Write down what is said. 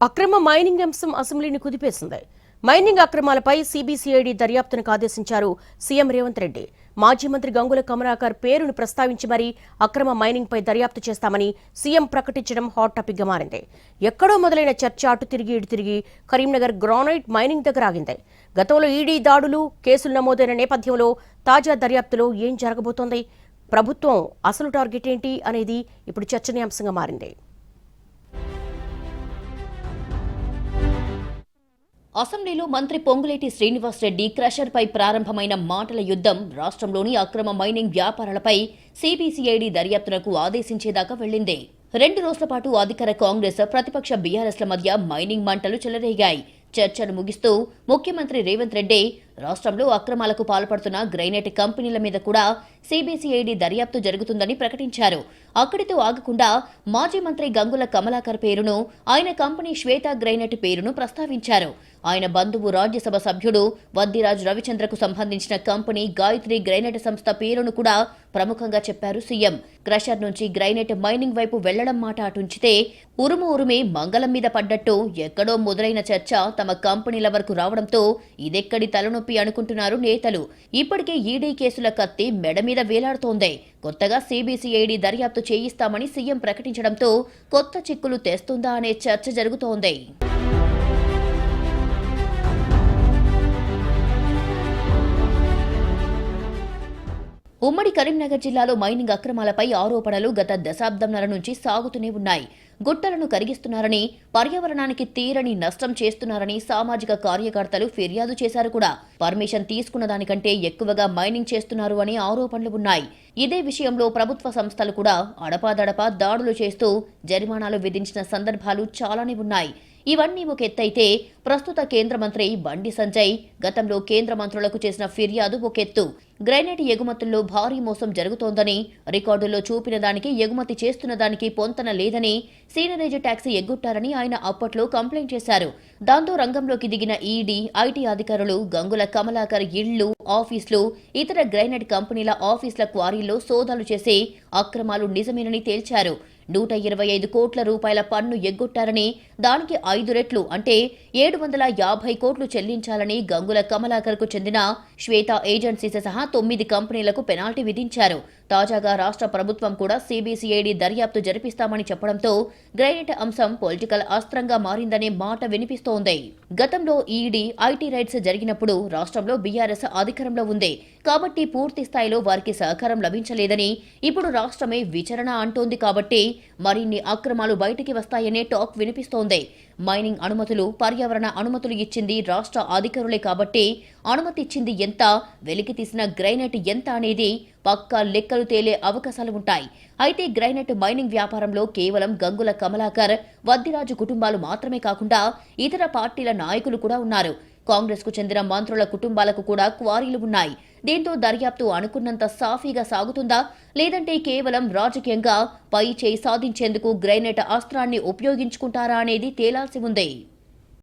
అక్రమ మైనింగ్ అంశం అసెంబ్లీని కుదిపేసింది. మైనింగ్ అక్రమాలపై సిబిసిఐడి దర్యాప్తునకు ఆదేశించారు సీఎం రేవంత్ రెడ్డి. మాజీ మంత్రి గంగుల కమలాకర్ పేరును ప్రస్తావించి మరీ అక్రమ మైనింగ్పై దర్యాప్తు చేస్తామని సీఎం ప్రకటించడం హాట్ టాపిక్గా మారింది. ఎక్కడో మొదలైన చర్చ అటు తిరిగి ఇటు తిరిగి కరీంనగర్ గ్రానైట్ మైనింగ్ దగ్గర ఆగింది. గతంలో ఈడీ దాడులు, కేసులు నమోదైన నేపథ్యంలో తాజా దర్యాప్తులో ఏం జరగబోతోంది, ప్రభుత్వం అసలు టార్గెట్ ఏంటి అనేది ఇప్పుడు చర్చనీయాంశంగా మారింది. అసెంబ్లీలో మంత్రి పొంగులేటి శ్రీనివాసరెడ్డి క్రషర్పై ప్రారంభమైన మాటల యుద్ధం రాష్ట్రంలోని అక్రమ మైనింగ్ వ్యాపారాలపై సిబిసిఐడి దర్యాప్తునకు ఆదేశించేదాకా వెళ్లింది. 2 రోజుల పాటు అధికార కాంగ్రెస్, ప్రతిపక్ష బీఆర్ఎస్ల మధ్య మైనింగ్ మంటలు చెలరేగాయి. చర్చను ముగిస్తూ ముఖ్యమంత్రి రేవంత్ రెడ్డి రాష్ట్రంలో అక్రమాలకు పాల్పడుతున్న గ్రైనేట్ కంపెనీల మీద కూడా సిబిసిఐడి దర్యాప్తు జరుగుతుందని ప్రకటించారు. అక్కడితో ఆగకుండా మాజీ మంత్రి గంగుల కమలాకర్ పేరును, ఆయన కంపెనీ శ్వేత గ్రైనేట్ పేరును ప్రస్తావించారు. ఆయన బంధువు రాజ్యసభ సభ్యుడు వద్దిరాజ్ రవిచంద్రకు సంబంధించిన కంపెనీ గాయత్రి గ్రైనేట్ సంస్థ పేరును కూడా ప్రముఖంగా చెప్పారు సీఎం. క్రషర్ నుంచి గ్రైనేట్ మైనింగ్ వైపు వెళ్లడం మాట అటుంచితే ఉరుమి మంగళం మీద పడ్డట్టు ఎక్కడో మొదలైన చర్చ తమ కంపెనీల వరకు రావడంతో ఇదెక్కడి తలనొప్పి అనుకుంటున్నారు నేతలు. ఇప్పటికే ఈడీ కేసుల కత్తి మెడ మీద వేలాడుతోంది. కొత్తగా సిబిసిఐడి దర్యాప్తు చేయిస్తామని సీఎం ప్రకటించడంతో కొత్త చిక్కులు తెస్తుందా అనే చర్చ జరుగుతోంది. ఉమ్మడి కరీంనగర్ జిల్లాలో మైనింగ్ అక్రమాలపై ఆరోపణలు గత దశాబ్దంన్నర నుంచి సాగుతూనే ఉన్నాయి. గుట్టలను కరిగిస్తున్నారని, పర్యావరణానికి తీరని నష్టం చేస్తున్నారని సామాజిక కార్యకర్తలు ఫిర్యాదు చేశారు కూడా. పర్మిషన్ తీసుకున్న దానికంటే ఎక్కువగా మైనింగ్ చేస్తున్నారు అని ఆరోపణలు ఉన్నాయి. ఇదే విషయంలో ప్రభుత్వ సంస్థలు కూడా అడపాదడపా దాడులు చేస్తూ జరిమానాలు విధించిన సందర్భాలు చాలానే ఉన్నాయి. ఇవన్నీ ఒక ఎత్తైతే ప్రస్తుత కేంద్ర మంత్రి బండి సంజయ్ గతంలో కేంద్ర మంత్రులకు చేసిన ఫిర్యాదు ఒక ఎత్తు. గ్రైనేట్ ఎగుమతుల్లో భారీ మోసం జరుగుతోందని, రికార్డుల్లో చూపిన దానికి ఎగుమతి చేస్తున్న దానికి పొంతన లేదని, సీనరేజ్ ట్యాక్స్ ఎగ్గొట్టారని ఆయన అప్పట్లో కంప్లైంట్ చేశారు. దాంతో రంగంలోకి దిగిన ఈడీ, ఐటీ అధికారులు గంగుల కమలాకర్ ఇళ్లు, ఆఫీసులు, ఇతర గ్రైనేట్ కంపెనీల ఆఫీసుల క్వారీల్లో సోదాలు చేసి అక్రమాలు నిజమేనని తేల్చారు. 125 కోట్ల రూపాయల పన్ను ఎగ్గొట్టారని, దానికి 5 రెట్లు అంటే 750 కోట్లు చెల్లించాలని గంగుల కమలాకర్కు చెందిన శ్వేత ఏజెన్సీస్ సహా 9 కంపెనీలకు పెనాల్టీ విధించారు. తాజాగా రాష్ట్ర ప్రభుత్వం కూడా సిబిసిఐడి దర్యాప్తు జరిపిస్తామని చెప్పడంతో గ్రైనేట్ అంశం పొలిటికల్ అస్త్రంగా మారిందనే మాట వినిపిస్తోంది. గతంలో ఈడీ, ఐటీ రైడ్స్ జరిగినప్పుడు రాష్ట్రంలో బీఆర్ఎస్ అధికారంలో ఉంది కాబట్టి పూర్తి స్థాయిలో వారికి సహకారం లభించలేదని, ఇప్పుడు రాష్ట్రమే విచారణ అంటోంది కాబట్టి మరిన్ని అక్రమాలు బయటికి వస్తాయనే టాక్ వినిపిస్తోంది. మైనింగ్ అనుమతులు, పర్యావరణ అనుమతులు ఇచ్చింది రాష్ట్ర అధికారులే కాబట్టి అనుమతి ఇచ్చింది ఎంత, వెలికి తీసిన గ్రైనేట్ ఎంత అనేది పక్కా లెక్కలు తేలే అవకాశాలు ఉంటాయి. అయితే గ్రైనేట్ మైనింగ్ వ్యాపారంలో కేవలం గంగుల కమలాకర్, వద్దిరాజు కుటుంబాలు మాత్రమే కాకుండా ఇతర పార్టీల నాయకులు కూడా ఉన్నారు. కాంగ్రెస్ కు చెందిన మంత్రుల కుటుంబాలకు కూడా క్వారీలు ఉన్నాయి. దీంతో దర్యాప్తు అనుకున్నంత సాఫీగా సాగుతుందా, లేదంటే కేవలం రాజకీయంగా పై చేయి సాధించేందుకు గ్రైనేట్ అస్త్రాన్ని ఉపయోగించుకుంటారా అనేది తేలాల్సి ఉంది.